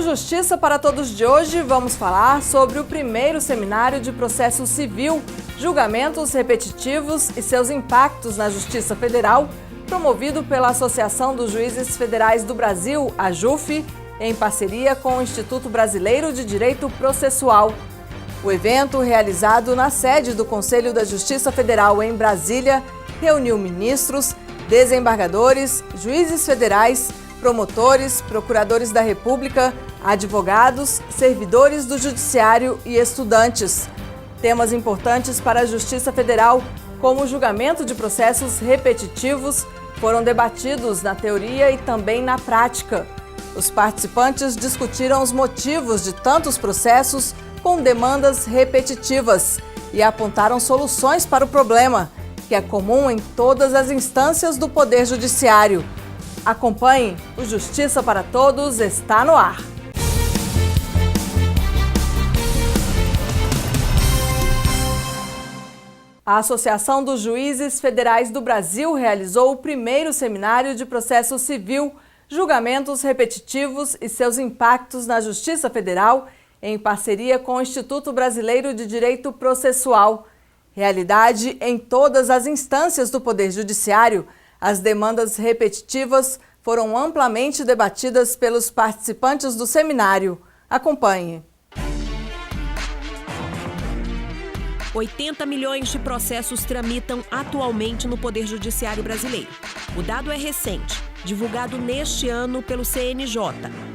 Justiça para Todos de hoje, vamos falar sobre o primeiro seminário de processo civil, julgamentos repetitivos e seus impactos na Justiça Federal, promovido pela Associação dos Juízes Federais do Brasil, a JUF, em parceria com o Instituto Brasileiro de Direito Processual. O evento, realizado na sede do Conselho da Justiça Federal em Brasília, reuniu ministros, desembargadores, juízes federais, promotores, procuradores da República, advogados, servidores do Judiciário e estudantes. Temas importantes para a Justiça Federal, como o julgamento de processos repetitivos, foram debatidos na teoria e também na prática. Os participantes discutiram os motivos de tantos processos com demandas repetitivas e apontaram soluções para o problema, que é comum em todas as instâncias do Poder Judiciário. Acompanhe, o Justiça para Todos está no ar. A Associação dos Juízes Federais do Brasil realizou o primeiro seminário de processo civil, julgamentos repetitivos e seus impactos na Justiça Federal, em parceria com o Instituto Brasileiro de Direito Processual. Realidade em todas as instâncias do Poder Judiciário, as demandas repetitivas foram amplamente debatidas pelos participantes do seminário. Acompanhe. 80 milhões de processos tramitam atualmente no Poder Judiciário brasileiro. O dado é recente, divulgado neste ano pelo CNJ,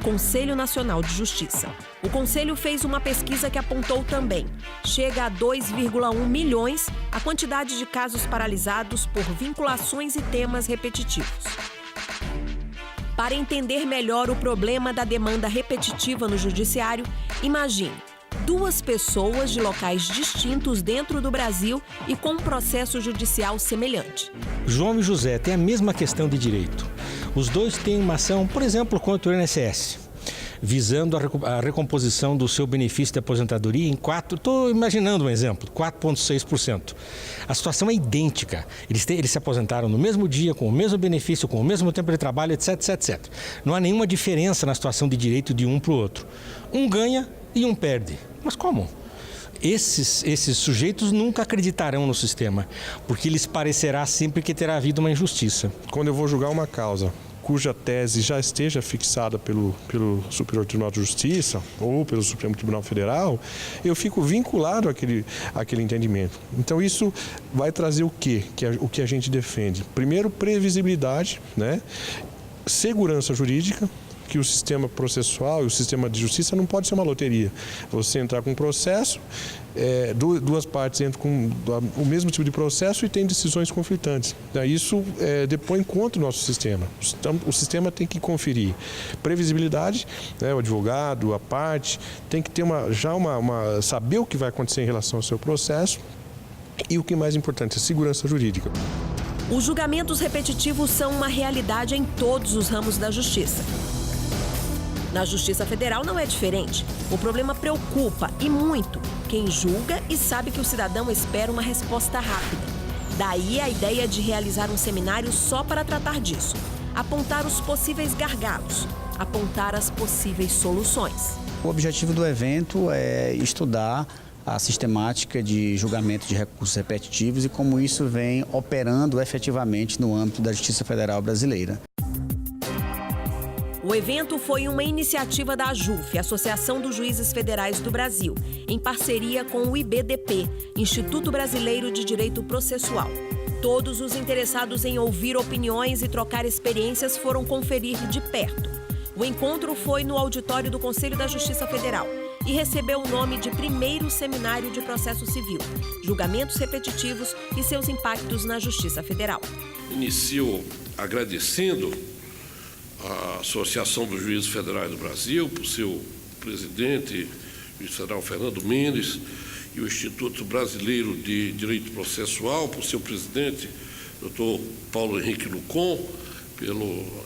Conselho Nacional de Justiça. O Conselho fez uma pesquisa que apontou também. Chega a 2,1 milhões a quantidade de casos paralisados por vinculações e temas repetitivos. Para entender melhor o problema da demanda repetitiva no Judiciário, imagine duas pessoas de locais distintos dentro do Brasil e com um processo judicial semelhante. João e José têm a mesma questão de direito. Os dois têm uma ação, por exemplo, contra o INSS, visando a recomposição do seu benefício de aposentadoria em estou imaginando um exemplo, 4,6%. A situação é idêntica. Eles se aposentaram no mesmo dia, com o mesmo benefício, com o mesmo tempo de trabalho, etc, etc, etc. Não há nenhuma diferença na situação de direito de um para o outro. Um ganha e um perde. Mas como? Esses sujeitos nunca acreditarão no sistema, porque lhes parecerá sempre que terá havido uma injustiça. Quando eu vou julgar uma causa cuja tese já esteja fixada pelo Superior Tribunal de Justiça ou pelo Supremo Tribunal Federal, eu fico vinculado àquele entendimento. Então isso vai trazer o quê? O que a gente defende? Primeiro, previsibilidade, né? Segurança jurídica, que o sistema processual e o sistema de justiça não pode ser uma loteria. Você entrar com um processo, duas partes entram com o mesmo tipo de processo e tem decisões conflitantes. Isso depõe contra o nosso sistema. Então, o sistema tem que conferir previsibilidade, né, o advogado, a parte, tem que ter saber o que vai acontecer em relação ao seu processo e o que é mais importante, a segurança jurídica. Os julgamentos repetitivos são uma realidade em todos os ramos da justiça. Na Justiça Federal não é diferente. O problema preocupa, e muito, quem julga e sabe que o cidadão espera uma resposta rápida. Daí a ideia de realizar um seminário só para tratar disso. Apontar os possíveis gargalos, apontar as possíveis soluções. O objetivo do evento é estudar a sistemática de julgamento de recursos repetitivos e como isso vem operando efetivamente no âmbito da Justiça Federal brasileira. O evento foi uma iniciativa da JUF, Associação dos Juízes Federais do Brasil, em parceria com o IBDP, Instituto Brasileiro de Direito Processual. Todos os interessados em ouvir opiniões e trocar experiências foram conferir de perto. O encontro foi no auditório do Conselho da Justiça Federal e recebeu o nome de Primeiro Seminário de Processo Civil, Julgamentos Repetitivos e seus impactos na Justiça Federal. Inicio agradecendo a Associação dos Juízes Federais do Brasil, por seu presidente, o juiz federal Fernando Mendes, e o Instituto Brasileiro de Direito Processual, por seu presidente, doutor Paulo Henrique Lucon,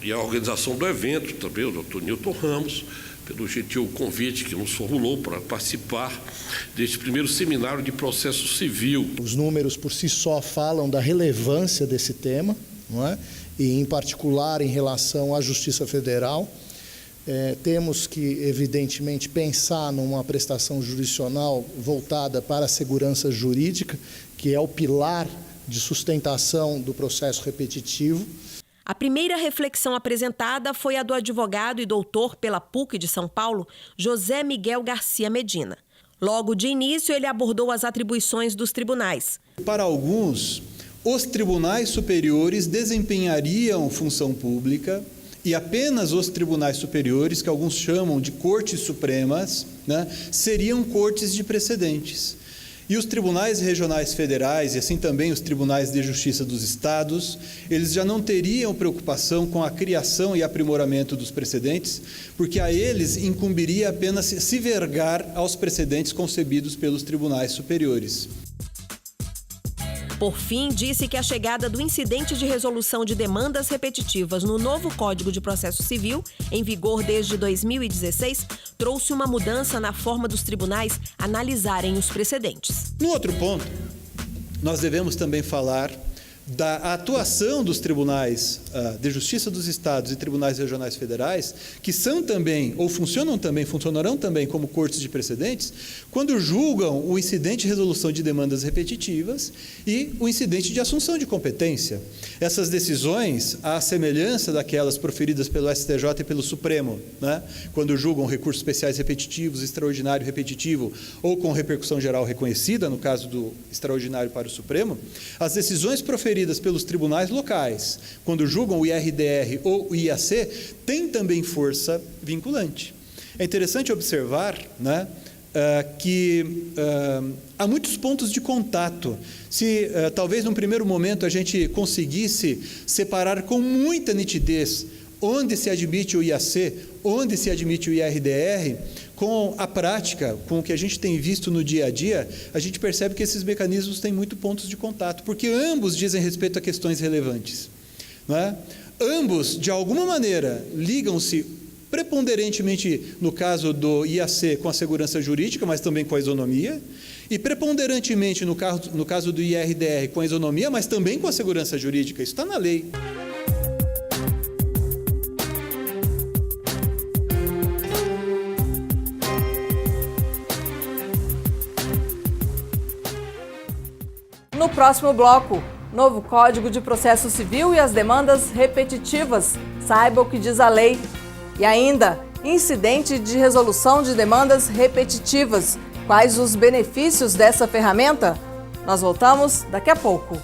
e a organização do evento também, o doutor Nilton Ramos, pelo gentil convite que nos formulou para participar deste primeiro seminário de processo civil. Os números por si só falam da relevância desse tema, não é? E em particular em relação à Justiça Federal. Temos que, evidentemente, pensar numa prestação jurisdicional voltada para a segurança jurídica, que é o pilar de sustentação do processo repetitivo. A primeira reflexão apresentada foi a do advogado e doutor pela PUC de São Paulo, José Miguel Garcia Medina. Logo de início, ele abordou as atribuições dos tribunais. Para alguns, os tribunais superiores desempenhariam função pública e apenas os tribunais superiores, que alguns chamam de cortes supremas, seriam cortes de precedentes. E os tribunais regionais federais, e assim também os tribunais de justiça dos estados, eles já não teriam preocupação com a criação e aprimoramento dos precedentes, porque a eles incumbiria apenas se vergar aos precedentes concebidos pelos tribunais superiores. Por fim, disse que a chegada do incidente de resolução de demandas repetitivas no novo Código de Processo Civil, em vigor desde 2016, trouxe uma mudança na forma dos tribunais analisarem os precedentes. No outro ponto, nós devemos também falar da atuação dos tribunais de justiça dos estados e tribunais regionais federais, que são também, ou funcionarão também como cortes de precedentes, quando julgam o incidente de resolução de demandas repetitivas e o incidente de assunção de competência. Essas decisões, à semelhança daquelas proferidas pelo STJ e pelo Supremo, quando julgam recursos especiais repetitivos, extraordinário repetitivo ou com repercussão geral reconhecida, no caso do extraordinário para o Supremo, as decisões proferidas pelos tribunais locais, quando julgam o IRDR ou o IAC, têm também força vinculante. É interessante observar que há muitos pontos de contato. Se talvez num primeiro momento a gente conseguisse separar com muita nitidez onde se admite o IAC, onde se admite o IRDR, com a prática, com o que a gente tem visto no dia a dia, a gente percebe que esses mecanismos têm muitos pontos de contato, porque ambos dizem respeito a questões relevantes. Ambos, de alguma maneira, ligam-se preponderantemente, no caso do IAC, com a segurança jurídica, mas também com a isonomia, e preponderantemente, no caso do IRDR, com a isonomia, mas também com a segurança jurídica. Isso está na lei. No próximo bloco, novo Código de Processo Civil e as demandas repetitivas. Saiba o que diz a lei. E ainda, incidente de resolução de demandas repetitivas. Quais os benefícios dessa ferramenta? Nós voltamos daqui a pouco.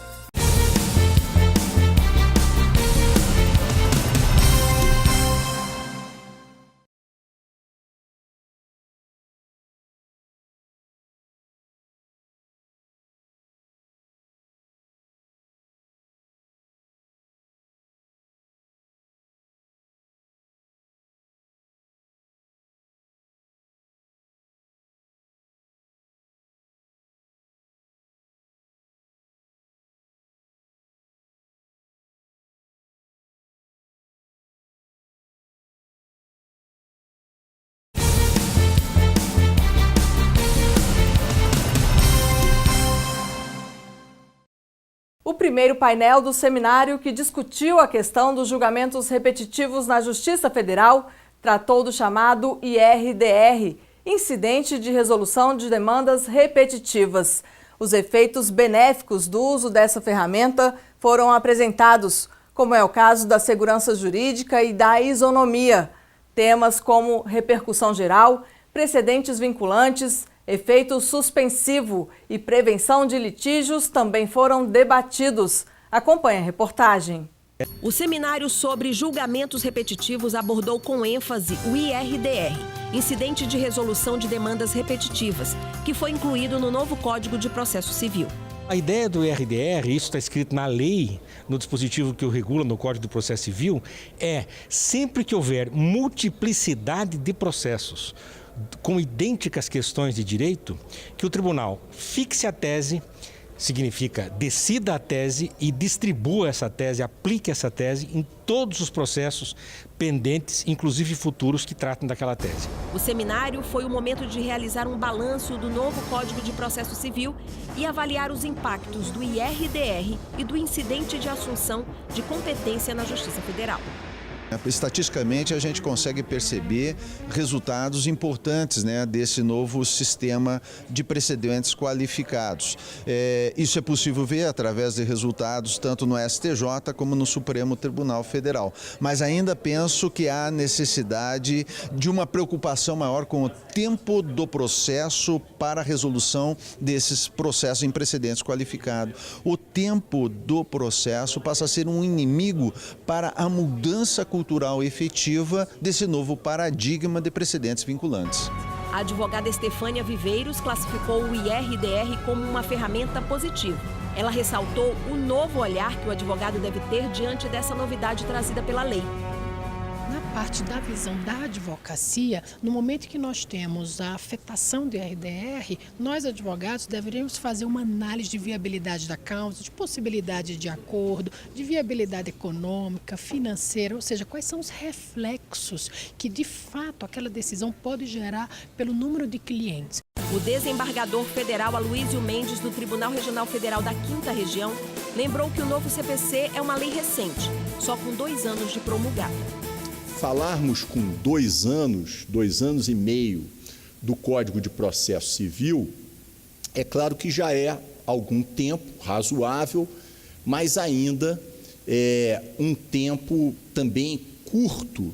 O primeiro painel do seminário que discutiu a questão dos julgamentos repetitivos na Justiça Federal tratou do chamado IRDR, Incidente de Resolução de Demandas Repetitivas. Os efeitos benéficos do uso dessa ferramenta foram apresentados, como é o caso da segurança jurídica e da isonomia. Temas como repercussão geral, precedentes vinculantes, efeito suspensivo e prevenção de litígios também foram debatidos. Acompanhe a reportagem. O seminário sobre julgamentos repetitivos abordou com ênfase o IRDR, Incidente de Resolução de Demandas Repetitivas, que foi incluído no novo Código de Processo Civil. A ideia do IRDR, isso está escrito na lei, no dispositivo que o regula no Código de Processo Civil, é sempre que houver multiplicidade de processos com idênticas questões de direito, que o tribunal fixe a tese, significa decida a tese e distribua essa tese, aplique essa tese em todos os processos pendentes, inclusive futuros, que tratam daquela tese. O seminário foi o momento de realizar um balanço do novo Código de Processo Civil e avaliar os impactos do IRDR e do incidente de assunção de competência na Justiça Federal. Estatisticamente, a gente consegue perceber resultados importantes, né, desse novo sistema de precedentes qualificados. Isso é possível ver através de resultados tanto no STJ como no Supremo Tribunal Federal. Mas ainda penso que há necessidade de uma preocupação maior com o tempo do processo para a resolução desses processos em precedentes qualificados. O tempo do processo passa a ser um inimigo para a mudança cultural efetiva desse novo paradigma de precedentes vinculantes. A advogada Estefânia Viveiros classificou o IRDR como uma ferramenta positiva. Ela ressaltou o novo olhar que o advogado deve ter diante dessa novidade trazida pela lei. Na parte da visão da advocacia, no momento que nós temos a afetação do IRDR, nós advogados deveríamos fazer uma análise de viabilidade da causa, de possibilidade de acordo, de viabilidade econômica, financeira, ou seja, quais são os reflexos que de fato aquela decisão pode gerar pelo número de clientes. O desembargador federal Aloysio Mendes, do Tribunal Regional Federal da 5ª Região, lembrou que o novo CPC é uma lei recente, só com 2 anos de promulgada. Falarmos com 2 anos e meio do Código de Processo Civil, é claro que já é algum tempo razoável, mas ainda é um tempo também curto,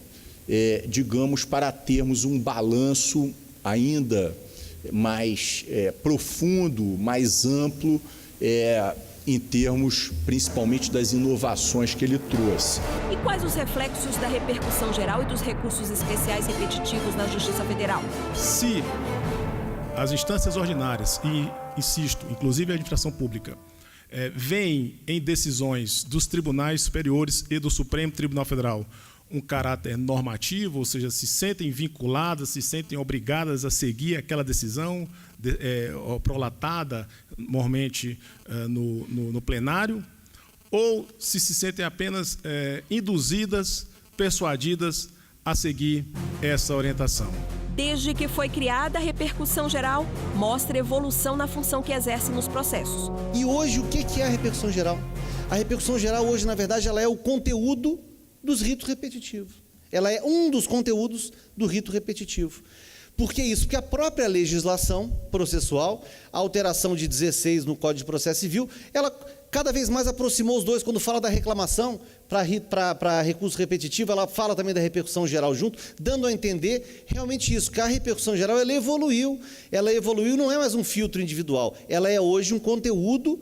digamos, para termos um balanço ainda mais profundo, mais amplo, em termos principalmente das inovações que ele trouxe. E quais os reflexos da repercussão geral e dos recursos especiais repetitivos na Justiça Federal? Se as instâncias ordinárias, e insisto, inclusive a administração pública, veem em decisões dos tribunais superiores e do Supremo Tribunal Federal um caráter normativo, ou seja, se sentem vinculadas, se sentem obrigadas a seguir aquela decisão prolatada, normalmente no plenário, ou se sentem apenas induzidas, persuadidas a seguir essa orientação. Desde que foi criada, a repercussão geral mostra evolução na função que exerce nos processos. E hoje, o que é a repercussão geral? A repercussão geral hoje, na verdade, ela é o conteúdo dos ritos repetitivos. Ela é um dos conteúdos do rito repetitivo. Por que isso? Porque a própria legislação processual, a alteração de 16 no Código de Processo Civil, ela cada vez mais aproximou os dois. Quando fala da reclamação para recurso repetitivo, ela fala também da repercussão geral junto, dando a entender realmente isso, que a repercussão geral ela evoluiu, não é mais um filtro individual, ela é hoje um conteúdo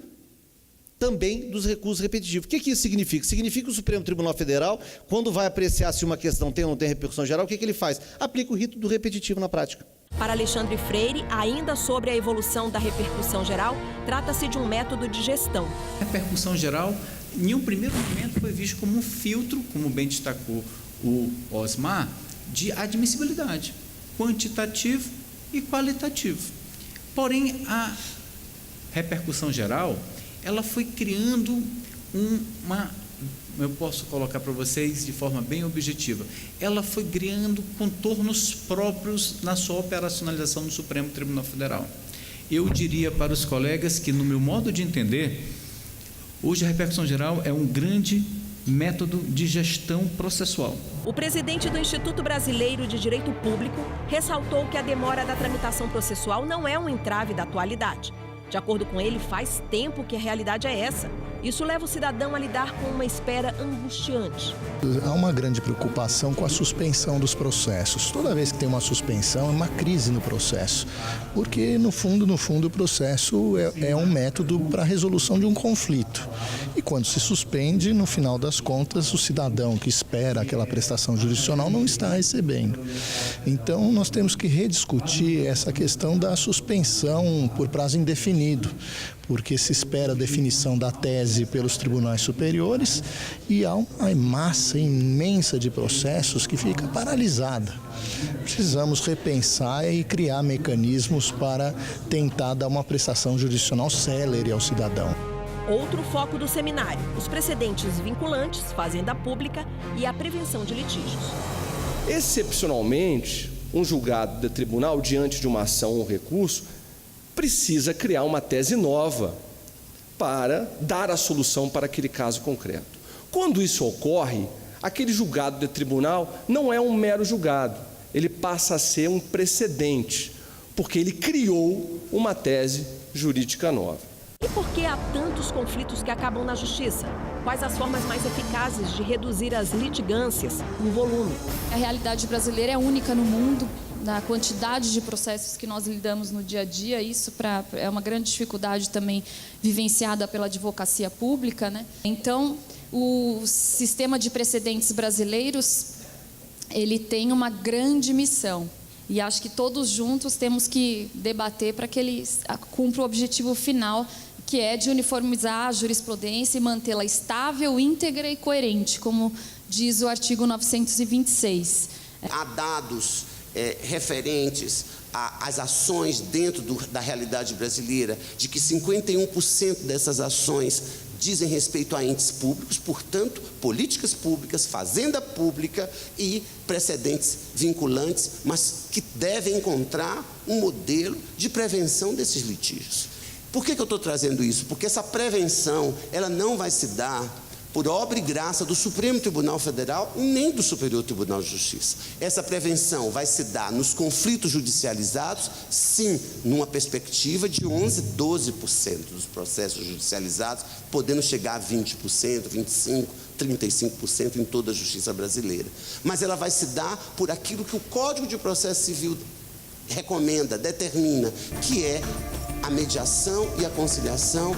também dos recursos repetitivos. O que isso significa? Significa que o Supremo Tribunal Federal, quando vai apreciar se uma questão tem ou não tem repercussão geral, o que ele faz? Aplica o rito do repetitivo na prática. Para Alexandre Freire, ainda sobre a evolução da repercussão geral, trata-se de um método de gestão. A repercussão geral, em um primeiro momento, foi visto como um filtro, como bem destacou o Osmar, de admissibilidade, quantitativo e qualitativo. Porém, a repercussão geral, ela foi criando eu posso colocar para vocês de forma bem objetiva, ela foi criando contornos próprios na sua operacionalização no Supremo Tribunal Federal. Eu diria para os colegas que, no meu modo de entender, hoje a repercussão geral é um grande método de gestão processual. O presidente do Instituto Brasileiro de Direito Público ressaltou que a demora da tramitação processual não é um entrave da atualidade. De acordo com ele, faz tempo que a realidade é essa. Isso leva o cidadão a lidar com uma espera angustiante. Há uma grande preocupação com a suspensão dos processos. Toda vez que tem uma suspensão, é uma crise no processo. Porque, no fundo, o processo é um método para a resolução de um conflito. E quando se suspende, no final das contas, o cidadão que espera aquela prestação jurisdicional não está recebendo. Então, nós temos que rediscutir essa questão da suspensão por prazo indefinido, porque se espera a definição da tese pelos tribunais superiores e há uma massa imensa de processos que fica paralisada. Precisamos repensar e criar mecanismos para tentar dar uma prestação jurisdicional célere ao cidadão. Outro foco do seminário, os precedentes vinculantes, fazenda pública e a prevenção de litígios. Excepcionalmente, um julgado de tribunal, diante de uma ação ou recurso, precisa criar uma tese nova para dar a solução para aquele caso concreto. Quando isso ocorre, aquele julgado de tribunal não é um mero julgado, ele passa a ser um precedente, porque ele criou uma tese jurídica nova. E por que há tantos conflitos que acabam na justiça? Quais as formas mais eficazes de reduzir as litigâncias no volume? A realidade brasileira é única no mundo, na quantidade de processos que nós lidamos no dia a dia. Isso é uma grande dificuldade também vivenciada pela advocacia pública, né? Então, o sistema de precedentes brasileiros, ele tem uma grande missão. E acho que todos juntos temos que debater para que ele cumpra o objetivo final, que é de uniformizar a jurisprudência e mantê-la estável, íntegra e coerente, como diz o artigo 926. Há dados referentes às ações dentro da realidade brasileira, de que 51% dessas ações dizem respeito a entes públicos, portanto, políticas públicas, fazenda pública e precedentes vinculantes, mas que devem encontrar um modelo de prevenção desses litígios. Por que eu estou trazendo isso? Porque essa prevenção, ela não vai se dar por obra e graça do Supremo Tribunal Federal, nem do Superior Tribunal de Justiça. Essa prevenção vai se dar nos conflitos judicializados, sim, numa perspectiva de 11%, 12% dos processos judicializados, podendo chegar a 20%, 25%, 35% em toda a justiça brasileira. Mas ela vai se dar por aquilo que o Código de Processo Civil recomenda, determina, que é a mediação e a conciliação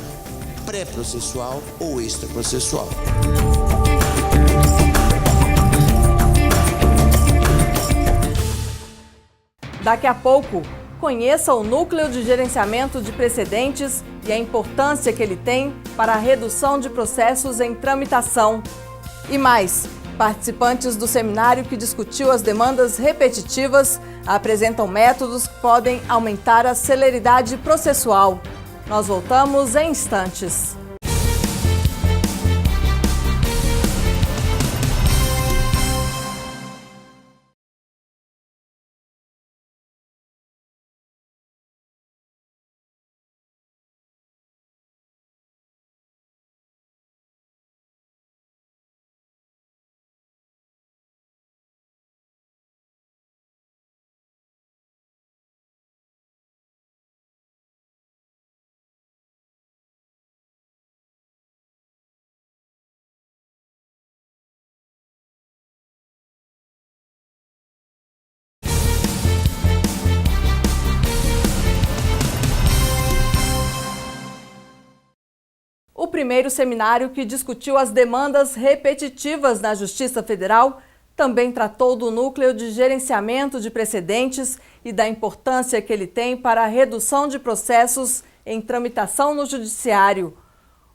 pré-processual ou extraprocessual. Daqui a pouco, conheça o Núcleo de Gerenciamento de Precedentes e a importância que ele tem para a redução de processos em tramitação. E mais, participantes do seminário que discutiu as demandas repetitivas apresentam métodos que podem aumentar a celeridade processual. Nós voltamos em instantes. O primeiro seminário que discutiu as demandas repetitivas na Justiça Federal também tratou do Núcleo de Gerenciamento de Precedentes e da importância que ele tem para a redução de processos em tramitação no Judiciário.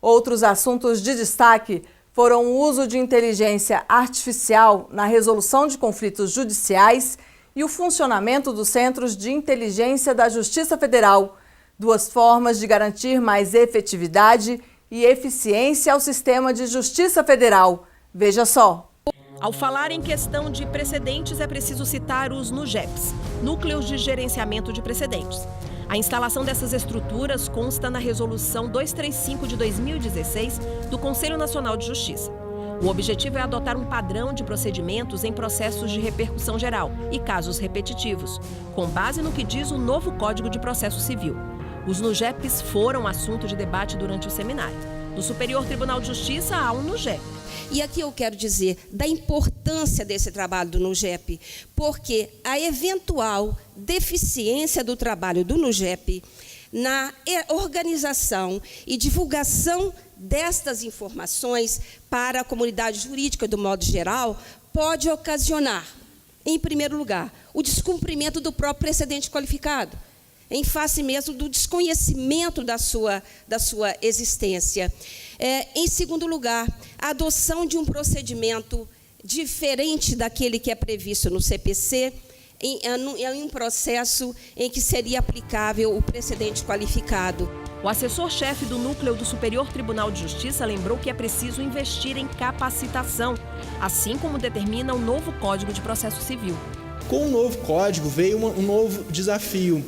Outros assuntos de destaque foram o uso de inteligência artificial na resolução de conflitos judiciais e o funcionamento dos Centros de Inteligência da Justiça Federal, duas formas de garantir mais efetividade e eficiência ao sistema de justiça federal. Veja só. Ao falar em questão de precedentes, é preciso citar os NUGEPs, Núcleos de Gerenciamento de Precedentes. A instalação dessas estruturas consta na Resolução 235 de 2016 do Conselho Nacional de Justiça. O objetivo é adotar um padrão de procedimentos em processos de repercussão geral e casos repetitivos, com base no que diz o novo Código de Processo Civil. Os NUGEPs foram assunto de debate durante o seminário. Do Superior Tribunal de Justiça há um NUGEP. E aqui eu quero dizer da importância desse trabalho do NUGEP, porque a eventual deficiência do trabalho do NUGEP na organização e divulgação destas informações para a comunidade jurídica, do modo geral, pode ocasionar, em primeiro lugar, o descumprimento do próprio precedente qualificado, em face mesmo do desconhecimento da sua existência. Em segundo lugar, a adoção de um procedimento diferente daquele que é previsto no CPC, em um processo em que seria aplicável o precedente qualificado. O assessor-chefe do Núcleo do Superior Tribunal de Justiça lembrou que é preciso investir em capacitação, assim como determina o novo Código de Processo Civil. Com o novo código veio um novo desafio.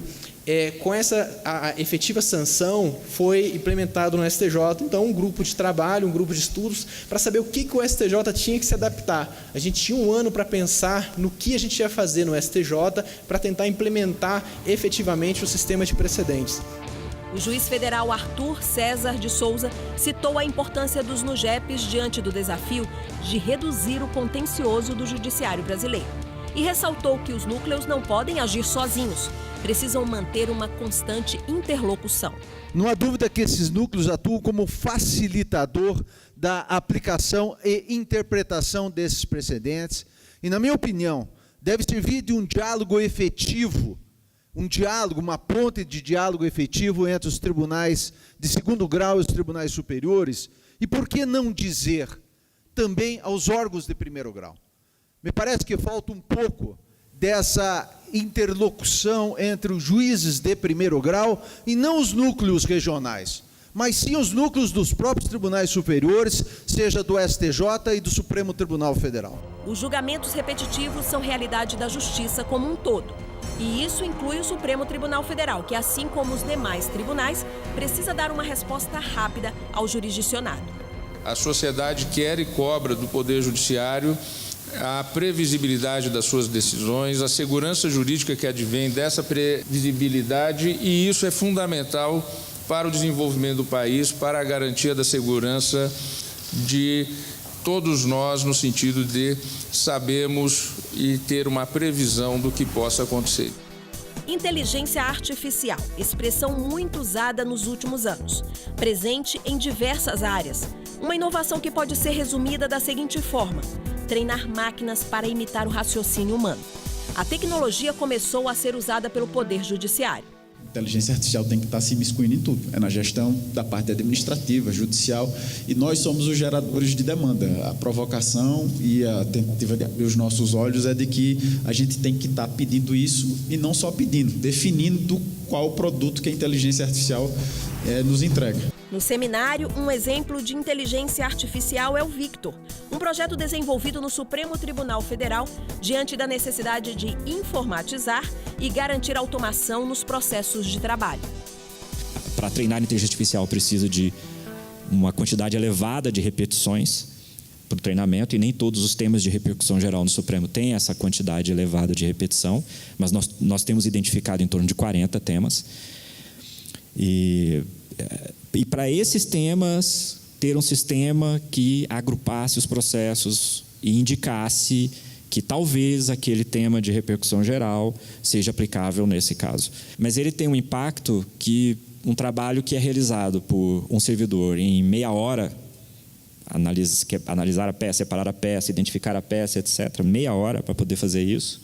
Com a efetiva sanção, foi implementado no STJ, então, um grupo de trabalho, um grupo de estudos, para saber o que o STJ tinha que se adaptar. A gente tinha um ano para pensar no que a gente ia fazer no STJ para tentar implementar efetivamente o sistema de precedentes. O juiz federal Arthur César de Souza citou a importância dos NUGEPs diante do desafio de reduzir o contencioso do judiciário brasileiro. E ressaltou que os núcleos não podem agir sozinhos, precisam manter uma constante interlocução. Não há dúvida que esses núcleos atuam como facilitador da aplicação e interpretação desses precedentes e, na minha opinião, deve servir de um diálogo efetivo, uma ponte de diálogo efetivo entre os tribunais de segundo grau e os tribunais superiores e, por que não dizer, também aos órgãos de primeiro grau. Me parece que falta um pouco dessa interlocução entre os juízes de primeiro grau e não os núcleos regionais, mas sim os núcleos dos próprios tribunais superiores, seja do STJ e do Supremo Tribunal Federal. Os julgamentos repetitivos são realidade da justiça como um todo. E isso inclui o Supremo Tribunal Federal, que, assim como os demais tribunais, precisa dar uma resposta rápida ao jurisdicionado. A sociedade quer e cobra do Poder Judiciário a previsibilidade das suas decisões, a segurança jurídica que advém dessa previsibilidade, e isso é fundamental para o desenvolvimento do país, para a garantia da segurança de todos nós, no sentido de sabermos e ter uma previsão do que possa acontecer. Inteligência artificial, expressão muito usada nos últimos anos, presente em diversas áreas. Uma inovação que pode ser resumida da seguinte forma: treinar máquinas para imitar o raciocínio humano. A tecnologia começou a ser usada pelo Poder Judiciário. A inteligência artificial tem que estar se imiscuindo em tudo. É na gestão da parte administrativa, judicial, e nós somos os geradores de demanda. A provocação e a tentativa de abrir os nossos olhos é de que a gente tem que estar pedindo isso, e não só pedindo, definindo qual o produto que a inteligência artificial nos entrega. No seminário, um exemplo de inteligência artificial é o Victor, um projeto desenvolvido no Supremo Tribunal Federal diante da necessidade de informatizar e garantir automação nos processos de trabalho. Para treinar inteligência artificial precisa de uma quantidade elevada de repetições para o treinamento, e nem todos os temas de repercussão geral no Supremo têm essa quantidade elevada de repetição, mas nós temos identificado em torno de 40 temas. E para esses temas, ter um sistema que agrupasse os processos e indicasse que talvez aquele tema de repercussão geral seja aplicável nesse caso. Mas ele tem um impacto que um trabalho que é realizado por um servidor em meia hora, analisar a peça, separar a peça, identificar a peça, etc., meia hora para poder fazer isso,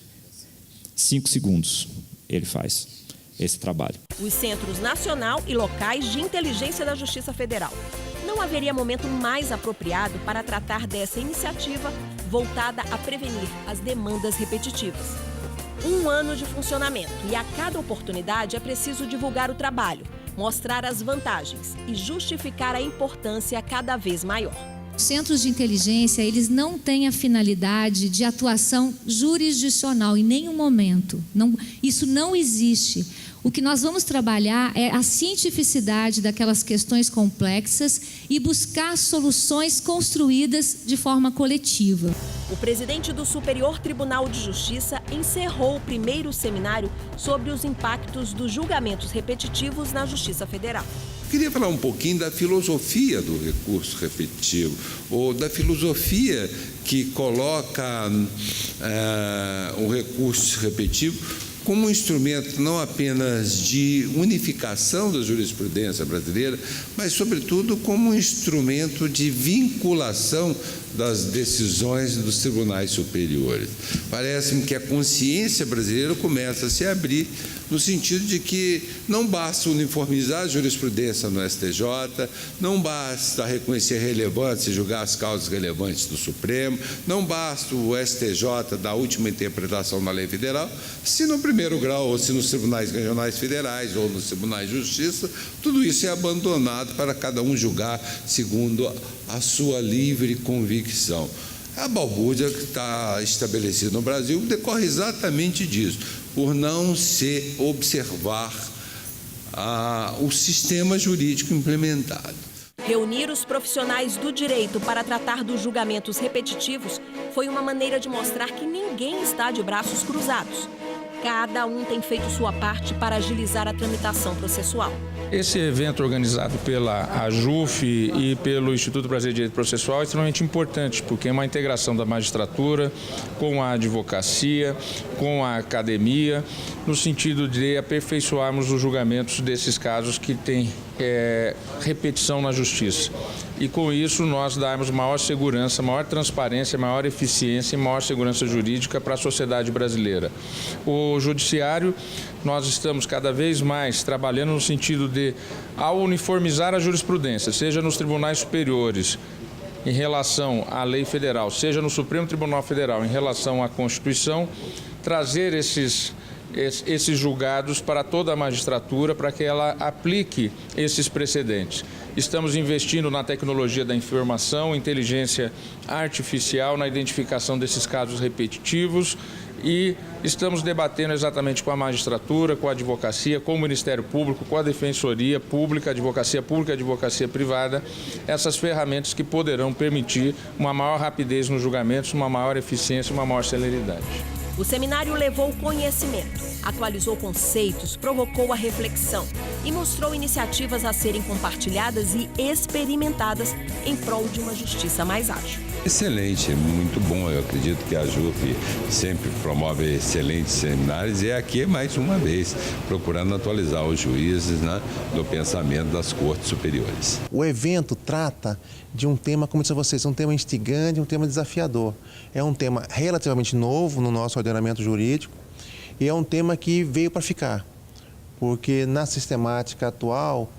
5 segundos ele faz esse trabalho. Os Centros Nacional e Locais de Inteligência da Justiça Federal. Não haveria momento mais apropriado para tratar dessa iniciativa voltada a prevenir as demandas repetitivas. 1 ano de funcionamento, e a cada oportunidade é preciso divulgar o trabalho, mostrar as vantagens e justificar a importância cada vez maior. Os centros de inteligência, eles não têm a finalidade de atuação jurisdicional em nenhum momento. Isso não existe. O que nós vamos trabalhar é a cientificidade daquelas questões complexas e buscar soluções construídas de forma coletiva. O presidente do Superior Tribunal de Justiça encerrou o primeiro seminário sobre os impactos dos julgamentos repetitivos na Justiça Federal. Queria falar um pouquinho da filosofia do recurso repetitivo, ou da filosofia que coloca o recurso repetitivo como um instrumento não apenas de unificação da jurisprudência brasileira, mas, sobretudo, como um instrumento de vinculação das decisões dos tribunais superiores. Parece-me que a consciência brasileira começa a se abrir no sentido de que não basta uniformizar a jurisprudência no STJ, não basta reconhecer relevância e julgar as causas relevantes do Supremo, não basta o STJ dar a última interpretação da lei federal, se no primeiro grau, ou se nos tribunais regionais federais, ou nos tribunais de justiça, tudo isso é abandonado para cada um julgar segundo a sua livre convicção. A balbúrdia que está estabelecida no Brasil decorre exatamente disso, por não se observar o sistema jurídico implementado. Reunir os profissionais do direito para tratar dos julgamentos repetitivos foi uma maneira de mostrar que ninguém está de braços cruzados. Cada um tem feito sua parte para agilizar a tramitação processual. Esse evento organizado pela AJUF e pelo Instituto Brasileiro de Direito Processual é extremamente importante, porque é uma integração da magistratura com a advocacia, com a academia, no sentido de aperfeiçoarmos os julgamentos desses casos que têm repetição na justiça. E com isso nós darmos maior segurança, maior transparência, maior eficiência e maior segurança jurídica para a sociedade brasileira. O judiciário, nós estamos cada vez mais trabalhando no sentido de, ao uniformizar a jurisprudência, seja nos tribunais superiores, em relação à lei federal, seja no Supremo Tribunal Federal, em relação à Constituição, trazer esses julgados para toda a magistratura para que ela aplique esses precedentes. Estamos investindo na tecnologia da informação, inteligência artificial, na identificação desses casos repetitivos e estamos debatendo exatamente com a magistratura, com a advocacia, com o Ministério Público, com a Defensoria Pública, advocacia privada, essas ferramentas que poderão permitir uma maior rapidez nos julgamentos, uma maior eficiência, uma maior celeridade. O seminário levou conhecimento, atualizou conceitos, provocou a reflexão e mostrou iniciativas a serem compartilhadas e experimentadas em prol de uma justiça mais ágil. Excelente, muito bom. Eu acredito que a AJUF sempre promove excelentes seminários e aqui, mais uma vez, procurando atualizar os juízes, né, do pensamento das cortes superiores. O evento trata de um tema, como disse a vocês, um tema instigante, um tema desafiador. É um tema relativamente novo no nosso ordenamento jurídico e é um tema que veio para ficar, porque na sistemática atual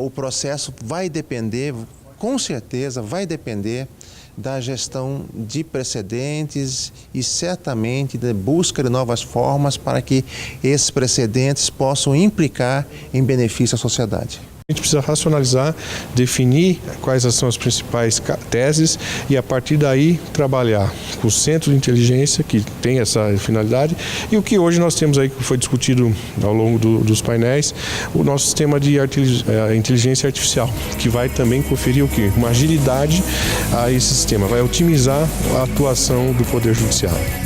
o processo vai depender, com certeza vai depender da gestão de precedentes e certamente da busca de novas formas para que esses precedentes possam implicar em benefício à sociedade. A gente precisa racionalizar, definir quais são as principais teses e a partir daí trabalhar com o centro de inteligência que tem essa finalidade e o que hoje nós temos aí que foi discutido ao longo dos painéis, o nosso sistema de inteligência artificial, que vai também conferir o quê? Uma agilidade a esse sistema, vai otimizar a atuação do Poder Judiciário.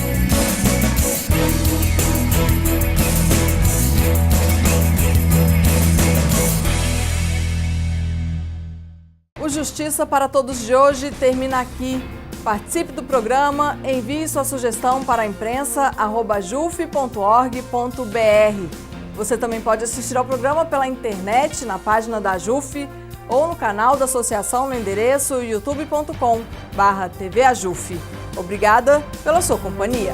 O Justiça para Todos de hoje termina aqui. Participe do programa, envie sua sugestão para a imprensa@juf.org.br. Você também pode assistir ao programa pela internet, na página da JUF ou no canal da associação no endereço youtube.com/tvajuf. Obrigada pela sua companhia.